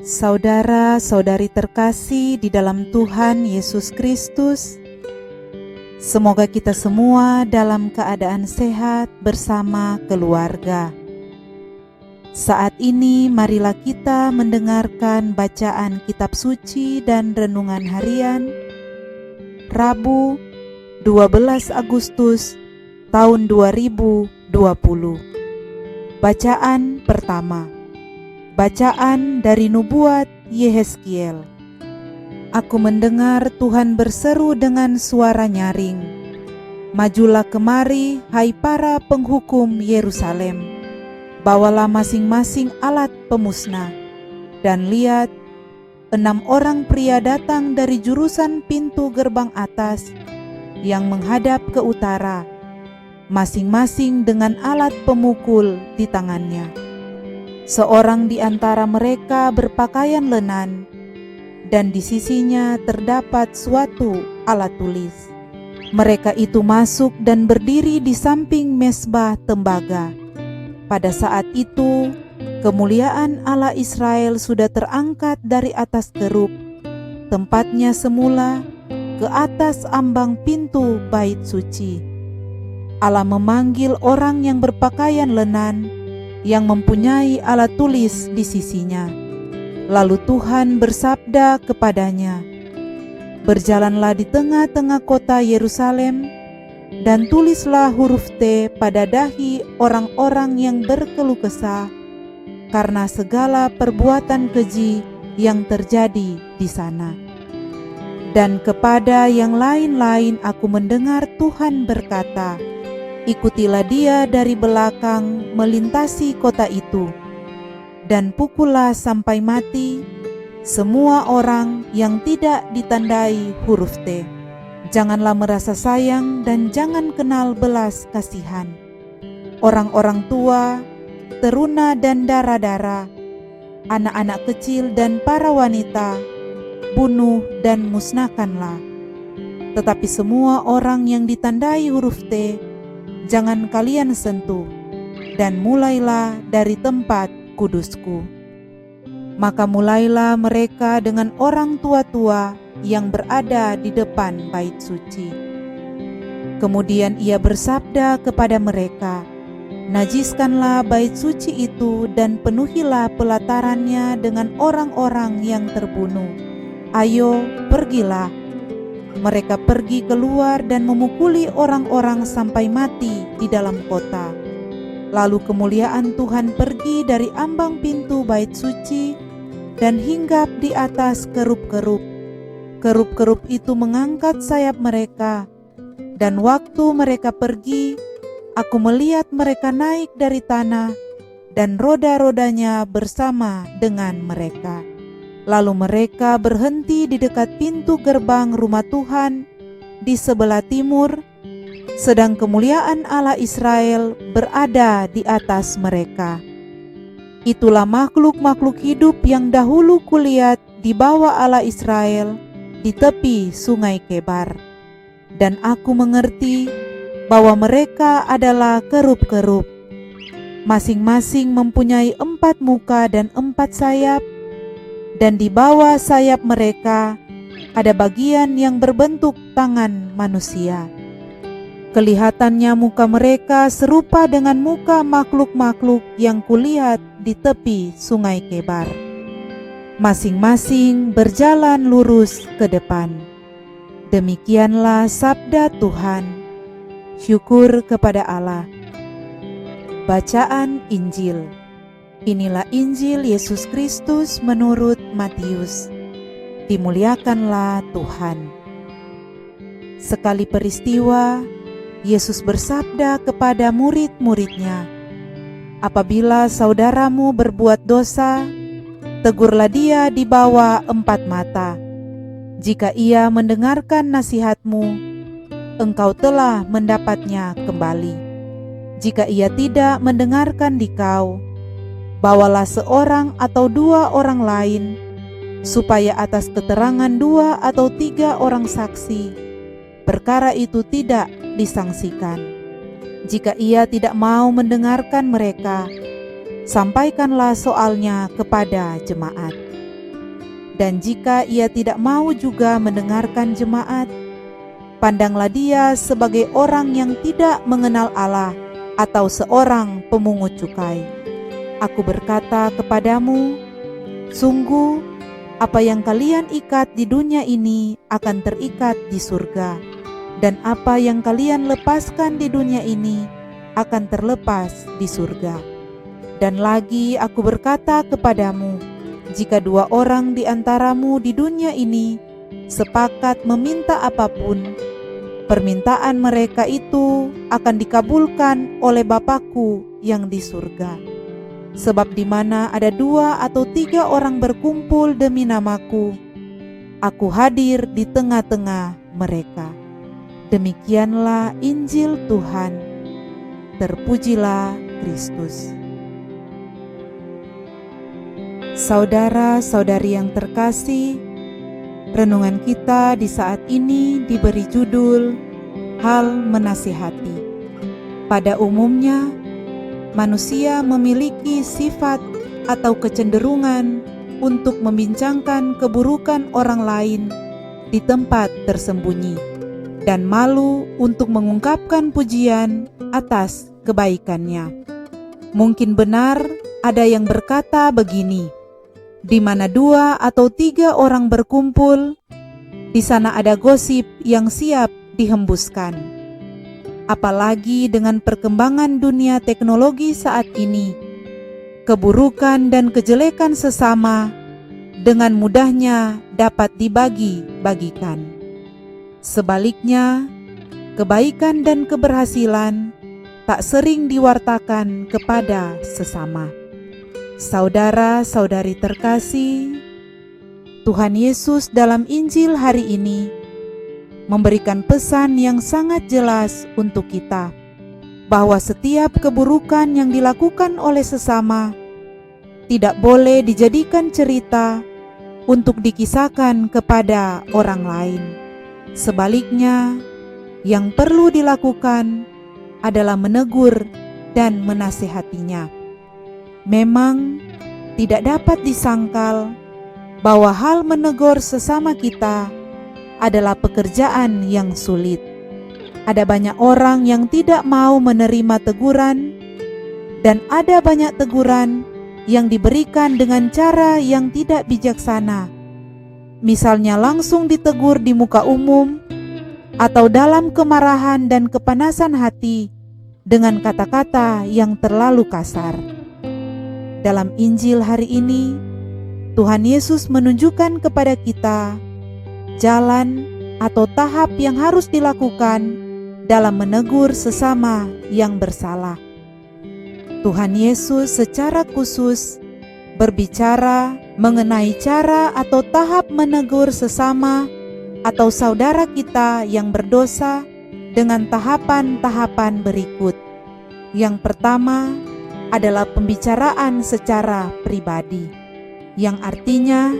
Saudara-saudari terkasih di dalam Tuhan Yesus Kristus, semoga kita semua dalam keadaan sehat bersama keluarga. Saat ini marilah kita mendengarkan bacaan kitab suci dan renungan harian Rabu 12 Agustus tahun 2020. Bacaan pertama. Bacaan dari nubuat Yehezkiel. Aku mendengar Tuhan berseru dengan suara nyaring, "Majulah kemari, hai para penghukum Yerusalem, bawalah masing-masing alat pemusnah." Dan lihat, 6 orang pria datang dari jurusan pintu gerbang atas yang menghadap ke utara, masing-masing dengan alat pemukul di tangannya. Seorang di antara mereka berpakaian lenan, dan di sisinya terdapat suatu alat tulis. Mereka itu masuk dan berdiri di samping mezbah tembaga. Pada saat itu, kemuliaan Allah Israel sudah terangkat dari atas kerub, tempatnya semula, ke atas ambang pintu bait suci. Allah memanggil orang yang berpakaian lenan, yang mempunyai alat tulis di sisinya. Lalu Tuhan bersabda kepadanya, "Berjalanlah di tengah-tengah kota Yerusalem, dan tulislah huruf T pada dahi orang-orang yang berkeluh kesah, karena segala perbuatan keji yang terjadi di sana." Dan kepada yang lain-lain aku mendengar Tuhan berkata, "Ikutilah dia dari belakang melintasi kota itu, dan pukullah sampai mati semua orang yang tidak ditandai huruf T. Janganlah merasa sayang dan jangan kenal belas kasihan. Orang-orang tua, teruna dan dara-dara, anak-anak kecil dan para wanita, bunuh dan musnahkanlah. Tetapi semua orang yang ditandai huruf T, jangan kalian sentuh, dan mulailah dari tempat kudusku." Maka mulailah mereka dengan orang tua-tua yang berada di depan bait suci. Kemudian ia bersabda kepada mereka, "Najiskanlah bait suci itu dan penuhilah pelatarannya dengan orang-orang yang terbunuh. Ayo, pergilah." Mereka pergi keluar dan memukuli orang-orang sampai mati di dalam kota. Lalu kemuliaan Tuhan pergi dari ambang pintu bait suci dan hinggap di atas kerub-kerub. Kerub-kerub itu mengangkat sayap mereka, dan waktu mereka pergi, aku melihat mereka naik dari tanah, dan roda-rodanya bersama dengan mereka. Lalu mereka berhenti di dekat pintu gerbang rumah Tuhan di sebelah timur, sedang kemuliaan Allah Israel berada di atas mereka. Itulah makhluk-makhluk hidup yang dahulu kulihat di bawah Allah Israel di tepi sungai Kebar. Dan aku mengerti bahwa mereka adalah kerub-kerub. Masing-masing mempunyai 4 muka dan 4 sayap, dan di bawah sayap mereka ada bagian yang berbentuk tangan manusia. Kelihatannya muka mereka serupa dengan muka makhluk-makhluk yang kulihat di tepi sungai Kebar. Masing-masing berjalan lurus ke depan. Demikianlah sabda Tuhan. Syukur kepada Allah. Bacaan Injil. Inilah Injil Yesus Kristus menurut Matius. Dimuliakanlah Tuhan. Sekali peristiwa, Yesus bersabda kepada murid-muridnya, "Apabila saudaramu berbuat dosa, tegurlah dia di bawah 4 mata. Jika ia mendengarkan nasihatmu, engkau telah mendapatnya kembali. Jika ia tidak mendengarkan dikau, bawalah seorang atau 2 orang lain, supaya atas keterangan 2 atau 3 orang saksi, perkara itu tidak disangsikan. Jika ia tidak mau mendengarkan mereka, sampaikanlah soalnya kepada jemaat. Dan jika ia tidak mau juga mendengarkan jemaat, pandanglah dia sebagai orang yang tidak mengenal Allah atau seorang pemungut cukai. Aku berkata kepadamu, sungguh apa yang kalian ikat di dunia ini akan terikat di surga, dan apa yang kalian lepaskan di dunia ini akan terlepas di surga. Dan lagi aku berkata kepadamu, jika 2 orang di antaramu di dunia ini sepakat meminta apapun, permintaan mereka itu akan dikabulkan oleh Bapa-Ku yang di surga. Sebab di mana ada 2 atau 3 orang berkumpul demi nama-Ku, Aku hadir di tengah-tengah mereka. Demikianlah Injil Tuhan. Terpujilah Kristus. Saudara-saudari yang terkasih, renungan kita di saat ini diberi judul Hal Menasihati. Pada umumnya, manusia memiliki sifat atau kecenderungan untuk membincangkan keburukan orang lain di tempat tersembunyi dan malu untuk mengungkapkan pujian atas kebaikannya. Mungkin benar ada yang berkata begini, di mana 2 atau 3 orang berkumpul, di sana ada gosip yang siap dihembuskan. Apalagi dengan perkembangan dunia teknologi saat ini, keburukan dan kejelekan sesama dengan mudahnya dapat dibagi-bagikan. Sebaliknya, kebaikan dan keberhasilan tak sering diwartakan kepada sesama. Saudara-saudari terkasih, Tuhan Yesus dalam Injil hari ini memberikan pesan yang sangat jelas untuk kita, bahwa setiap keburukan yang dilakukan oleh sesama tidak boleh dijadikan cerita untuk dikisahkan kepada orang lain. Sebaliknya, yang perlu dilakukan adalah menegur dan menasihatinya. Memang tidak dapat disangkal bahwa hal menegur sesama kita adalah pekerjaan yang sulit. Ada banyak orang yang tidak mau menerima teguran, dan ada banyak teguran yang diberikan dengan cara yang tidak bijaksana. Misalnya langsung ditegur di muka umum, atau dalam kemarahan dan kepanasan hati dengan kata-kata yang terlalu kasar. Dalam Injil hari ini, Tuhan Yesus menunjukkan kepada kita jalan atau tahap yang harus dilakukan dalam menegur sesama yang bersalah. Tuhan Yesus secara khusus berbicara mengenai cara atau tahap menegur sesama atau saudara kita yang berdosa dengan tahapan-tahapan berikut. Yang pertama adalah pembicaraan secara pribadi, yang artinya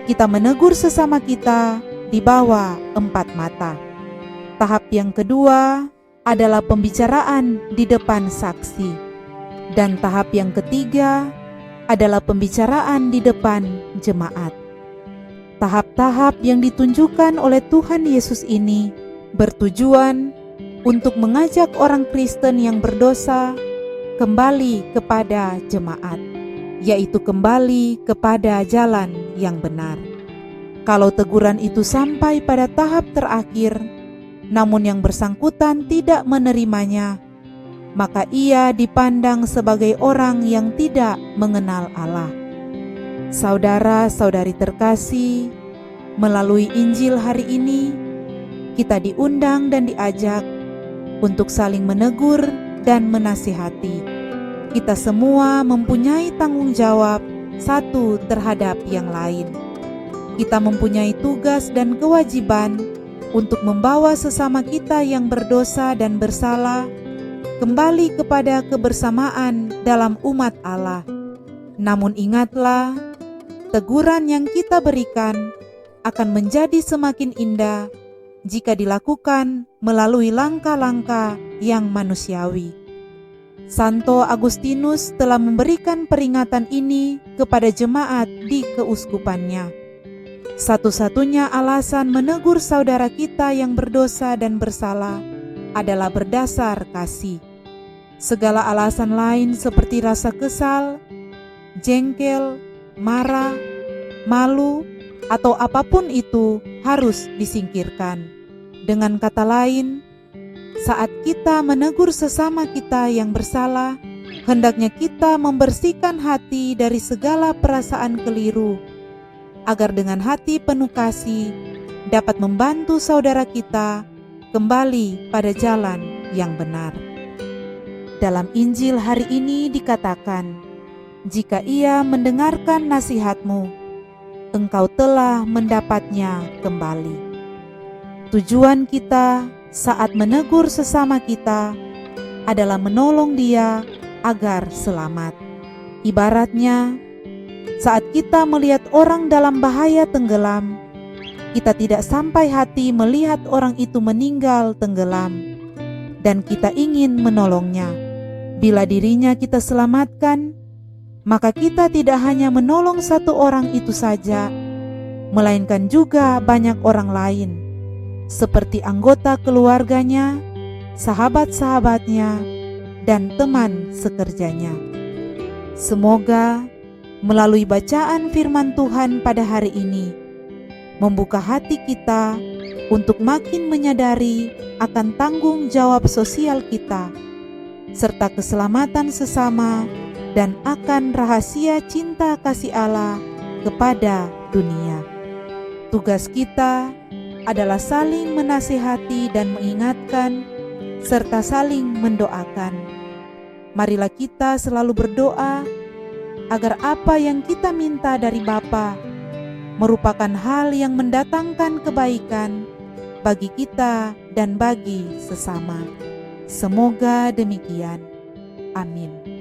kita menegur sesama kita di bawah 4 mata. Tahap yang kedua adalah pembicaraan di depan saksi, dan tahap yang ketiga adalah pembicaraan di depan jemaat. Tahap-tahap yang ditunjukkan oleh Tuhan Yesus ini bertujuan untuk mengajak orang Kristen yang berdosa kembali kepada jemaat, yaitu kembali kepada jalan yang benar. Kalau teguran itu sampai pada tahap terakhir, namun yang bersangkutan tidak menerimanya, maka ia dipandang sebagai orang yang tidak mengenal Allah. Saudara-saudari terkasih, melalui Injil hari ini, kita diundang dan diajak untuk saling menegur dan menasihati. Kita semua mempunyai tanggung jawab satu terhadap yang lain. Kita mempunyai tugas dan kewajiban untuk membawa sesama kita yang berdosa dan bersalah kembali kepada kebersamaan dalam umat Allah. Namun ingatlah, teguran yang kita berikan akan menjadi semakin indah jika dilakukan melalui langkah-langkah yang manusiawi. Santo Agustinus telah memberikan peringatan ini kepada jemaat di keuskupannya. Satu-satunya alasan menegur saudara kita yang berdosa dan bersalah adalah berdasar kasih. Segala alasan lain seperti rasa kesal, jengkel, marah, malu, atau apapun itu harus disingkirkan. Dengan kata lain, saat kita menegur sesama kita yang bersalah, hendaknya kita membersihkan hati dari segala perasaan keliru, agar dengan hati penuh kasih dapat membantu saudara kita kembali pada jalan yang benar. Dalam Injil hari ini dikatakan, jika ia mendengarkan nasihatmu, engkau telah mendapatnya kembali. Tujuan kita saat menegur sesama kita adalah menolong dia agar selamat. Ibaratnya, saat kita melihat orang dalam bahaya tenggelam, kita tidak sampai hati melihat orang itu meninggal tenggelam, dan kita ingin menolongnya. Bila dirinya kita selamatkan, maka kita tidak hanya menolong satu orang itu saja, melainkan juga banyak orang lain, seperti anggota keluarganya, sahabat-sahabatnya, dan teman sekerjanya. Semoga melalui bacaan firman Tuhan pada hari ini membuka hati kita untuk makin menyadari akan tanggung jawab sosial kita, serta keselamatan sesama, dan akan rahasia cinta kasih Allah kepada dunia. Tugas kita adalah saling menasihati dan mengingatkan, serta saling mendoakan. Marilah kita selalu berdoa agar apa yang kita minta dari Bapa merupakan hal yang mendatangkan kebaikan bagi kita dan bagi sesama. Semoga demikian. Amin.